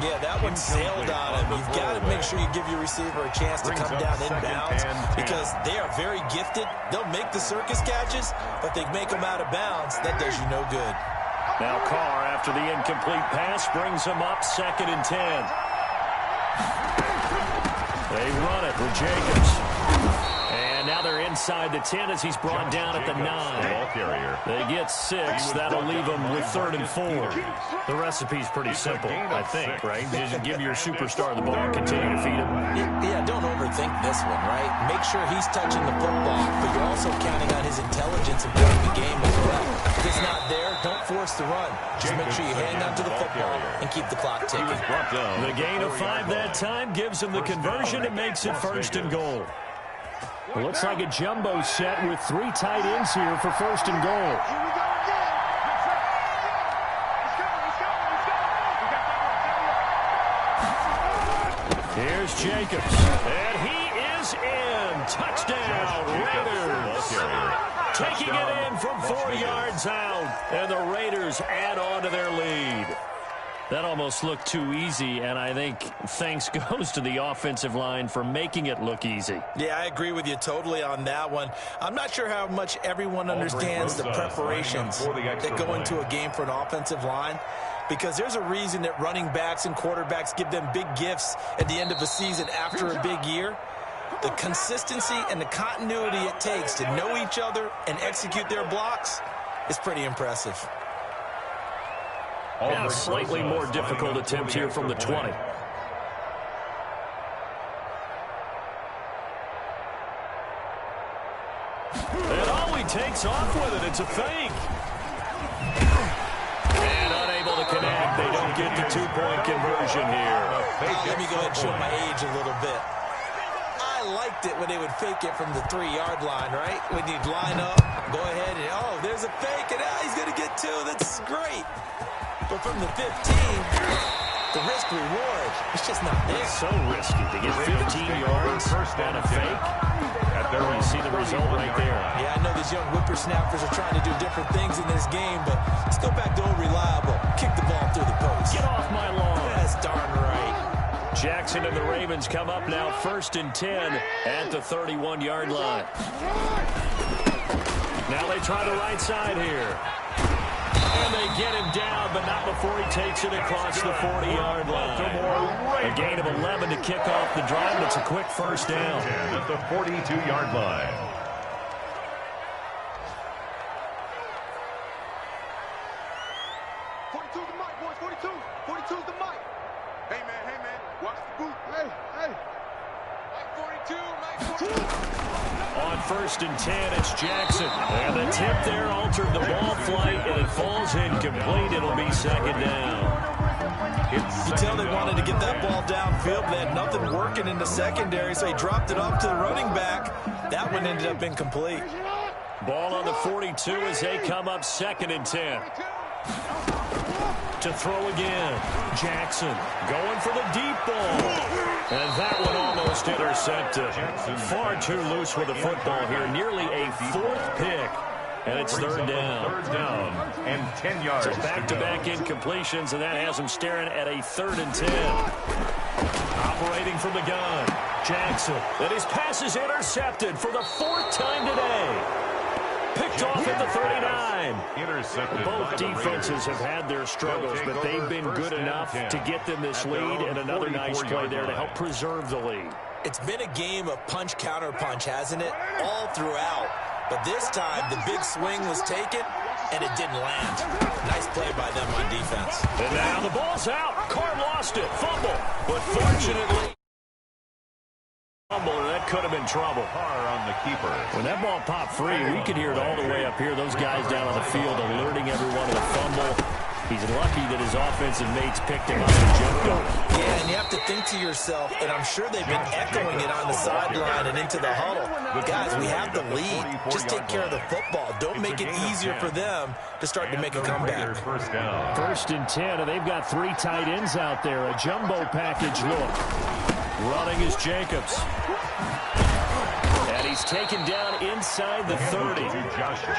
Yeah, that one sailed on him. You've got to make sure you give your receiver a chance to come down inbounds because they are very gifted. They'll make the circus catches, but they make them out of bounds. That does you no good. Now Carr, after the incomplete pass, brings him up second and 10. They run it with Jacobs. And now they're inside the 10 as he's brought down at the 9. They get 6. That'll leave them with third and 4. The recipe's pretty simple, I think, right? You just give your superstar the ball and continue to feed him. Yeah, don't overthink this one, right? Make sure he's touching the football, but you're also counting on his intelligence and playing the game as well. If it's not there, don't force the run. Just make sure you hang on to the football and keep the clock ticking. The gain of 5 that time gives him the conversion and makes it first and goal. Well, looks like a jumbo set with 3 tight ends here for first and goal. Here's Jacobs, and he is in. Touchdown, Raiders. Taking it in from 4 yards out, and the Raiders add on to their lead. That almost looked too easy, and I think thanks goes to the offensive line for making it look easy. Yeah, I agree with you totally on that one. I'm not sure how much everyone understands the preparations that go into a game for an offensive line, because there's a reason that running backs and quarterbacks give them big gifts at the end of a season after a big year. The consistency and the continuity it takes to know each other and execute their blocks is pretty impressive. Now, slightly more difficult attempt here from the 20. And all he takes off with it, it's a fake. And unable to connect. They don't get the 2-point conversion here. Let me go ahead and show my age a little bit. I liked it when they would fake it from the 3-yard line, right? When you'd line up, go ahead, and oh, there's a fake, and he's going to get 2. That's great. But from the 15, the risk-reward, it's just not there. It's so risky to get 15 yards on a fake. You see the result right there. Yeah, I know these young whippersnappers are trying to do different things in this game, but let's go back to old reliable. Kick the ball through the post. Get off my lawn. That's darn right. Jackson and the Ravens come up now first and 10 at the 31-yard line. Now they try the right side here. And they get him down, but not before he takes it across the 40-yard line. A gain of 11 to kick off the drive, and it's a quick first down. At the 42-yard line. The mic, boys. 42. 42's the mic. Hey, man. Watch the boot. Hey. Mike 42. Mike 42. On first and 10, it's Jackson. And the tip there altered the ball flight, and it falls incomplete. It'll be second down. You tell they wanted to get that ball downfield. They had nothing working in the secondary, so he dropped it off to the running back. That one ended up incomplete. Ball on the 42 as they come up second and 10. To throw again. Jackson going for the deep ball. And that one almost intercepted. Far too loose with the football here. Nearly a 4th pick. And it's third down. Third down and 10 yards. So back-to-back incompletions, and that has him staring at a 3rd and 10. Operating from the gun. Jackson. And his pass is intercepted for the 4th time today. Picked off at the 39. Intercepted. Both defenses have had their struggles, but they've been good enough to get them this lead, and another nice play there to help preserve the lead. It's been a game of punch-counter-punch, hasn't it? All throughout. But this time, the big swing was taken, and it didn't land. Nice play by them on defense. And now the ball's out. Carr lost it. Fumble. But fortunately, that could have been trouble. Carr on the keeper. When that ball popped free, we could hear it all the way up here. Those guys down on the field alerting everyone of the fumble. He's lucky that his offensive mates picked him up and jumped over. Yeah, and you have to think to yourself, and I'm sure they've been echoing it on the sideline and into the huddle. Guys, we have the lead. Just take care of the football. Don't make it easier for them to start to make a comeback. First and 10, and they've got 3 tight ends out there. A jumbo package look. Running is Jacobs. And he's taken down inside the 30.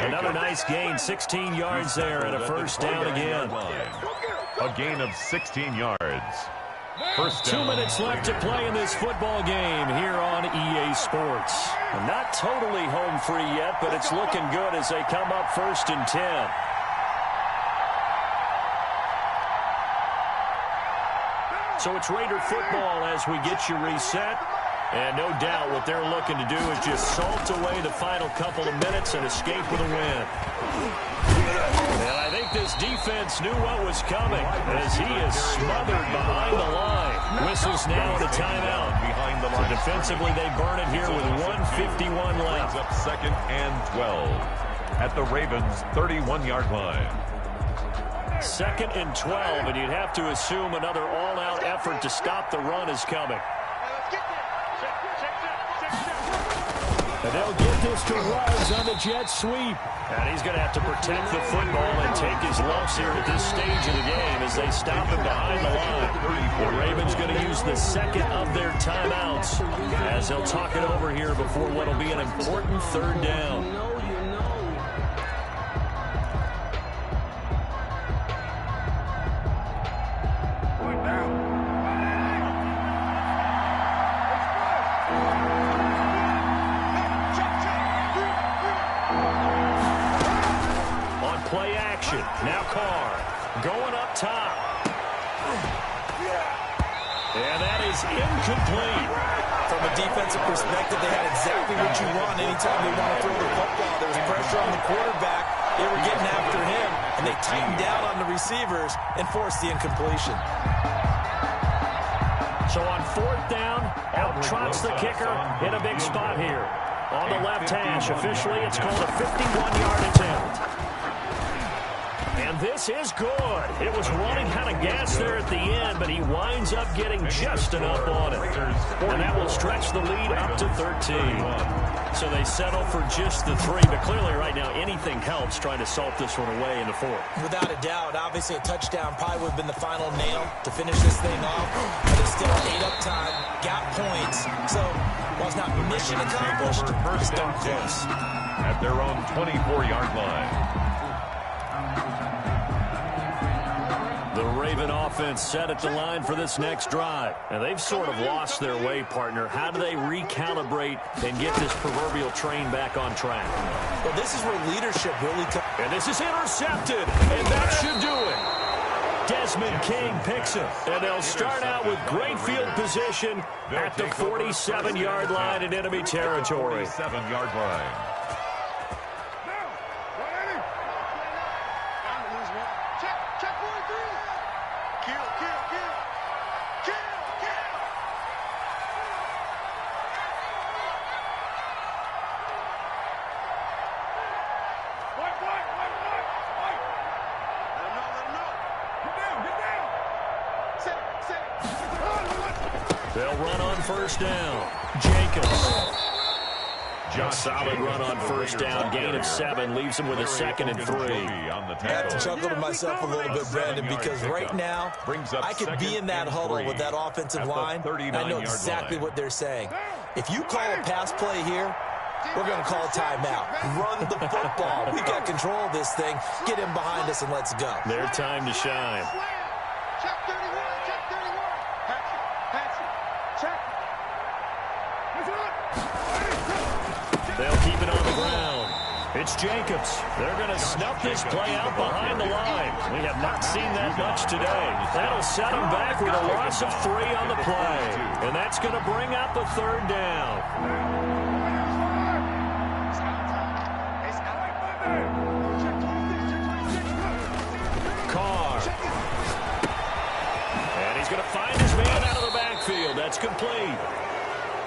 Another nice gain, 16 yards there, and a first down again. A gain of 16 yards. First down. 2 minutes left to play in this football game here on EA Sports. Not totally home free yet, but it's looking good as they come up first and 10. So it's Raider football as we get you reset. And no doubt what they're looking to do is just salt away the final couple of minutes and escape with a win. And I think this defense knew what was coming as he is smothered behind the line. Whistles now and a timeout. So defensively, they burn it here with 1:51 left. Up second and 12 at the Ravens' 31-yard line. Second and 12, and you'd have to assume another all-out effort to stop the run is coming. And they'll get this to Ruggs on the jet sweep. And he's going to have to protect the football and take his lumps here at this stage of the game as they stop him behind the line. The Ravens going to use the second of their timeouts as they'll talk it over here before what will be an important third down. Play action. Now Carr going up top. And that is incomplete. From a defensive perspective, they had exactly what you want anytime they want to throw the football. There was pressure on the quarterback. They were getting after him, and they tightened down on the receivers and forced the incompletion. So on fourth down, out trots the kicker in a big spot here. On the left hash, officially it's called a 51-yard attempt. And this is good. It was running kind of gas there at the end, but he winds up getting just enough on it. And that will stretch the lead up to 13. So they settle for just the 3, but clearly right now anything helps trying to salt this one away in the 4th. Without a doubt, obviously a touchdown probably would have been the final nail to finish this thing off. But they still ate up time, got points. So while it's not mission accomplished, it's done close. At their own 24-yard line. The Raven offense set at the line for this next drive. And they've sort of lost their way, partner. How do they recalibrate and get this proverbial train back on track? Well, this is where leadership really comes. And this is intercepted, and that should do it. Desmond King picks it, and they'll start out with great field position at the 47-yard line in enemy territory. 47-yard line. They'll run on first down. Jacobs. Solid run on first down. Gain of 7 leaves him with a 2nd and 3. I have to chuckle to myself a little bit, Brandon, because right now I could be in that huddle with that offensive line, and I know exactly what they're saying. If you call a pass play here, we're going to call a timeout. Run the football. We got control of this thing. Get him behind us and let's go. Their time to shine. Check 31, check 31. Patch it. Check. They'll keep it on the ground. It's Jacobs. They're going to snuff this play out behind the line. We have not seen that much today. That'll set them back with a loss of 3 on the play. And that's going to bring up a 3rd down. Carr. And he's going to find his man out of the backfield. That's complete.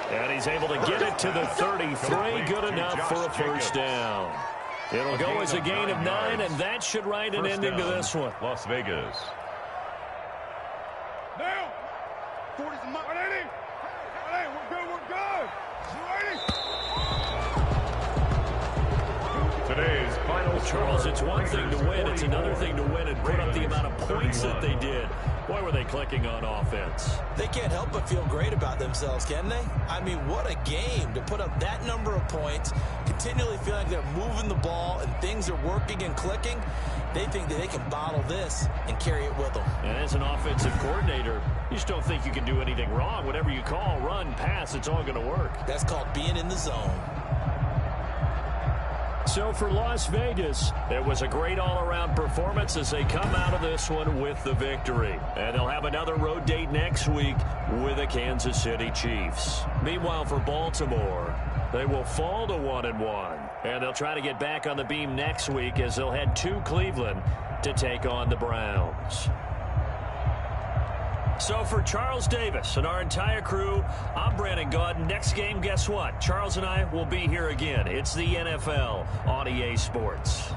And he's able to get it to the 33. Good enough for a 1st down. It'll go as a gain of 9, and that should write an ending to this one. Las Vegas. Now, 40's a month. 180. Hey, we're good. Today's final Charles, score, it's one thing to win. It's another thing to win and put up the amount of points that they did. Boy, were they clicking on offense. They can't help but feel great about themselves, can they? I mean, what a game to put up that number of points, continually feel like they're moving the ball and things are working and clicking. They think that they can bottle this and carry it with them. And as an offensive coordinator, you just don't think you can do anything wrong. Whatever you call, run, pass, it's all going to work. That's called being in the zone. So for Las Vegas, it was a great all-around performance as they come out of this one with the victory. And they'll have another road date next week with the Kansas City Chiefs. Meanwhile, for Baltimore, they will fall to 1-1. And they'll try to get back on the beam next week as they'll head to Cleveland to take on the Browns. So for Charles Davis and our entire crew, I'm Brandon Gaudin. Next game, guess what? Charles and I will be here again. It's the NFL on EA Sports.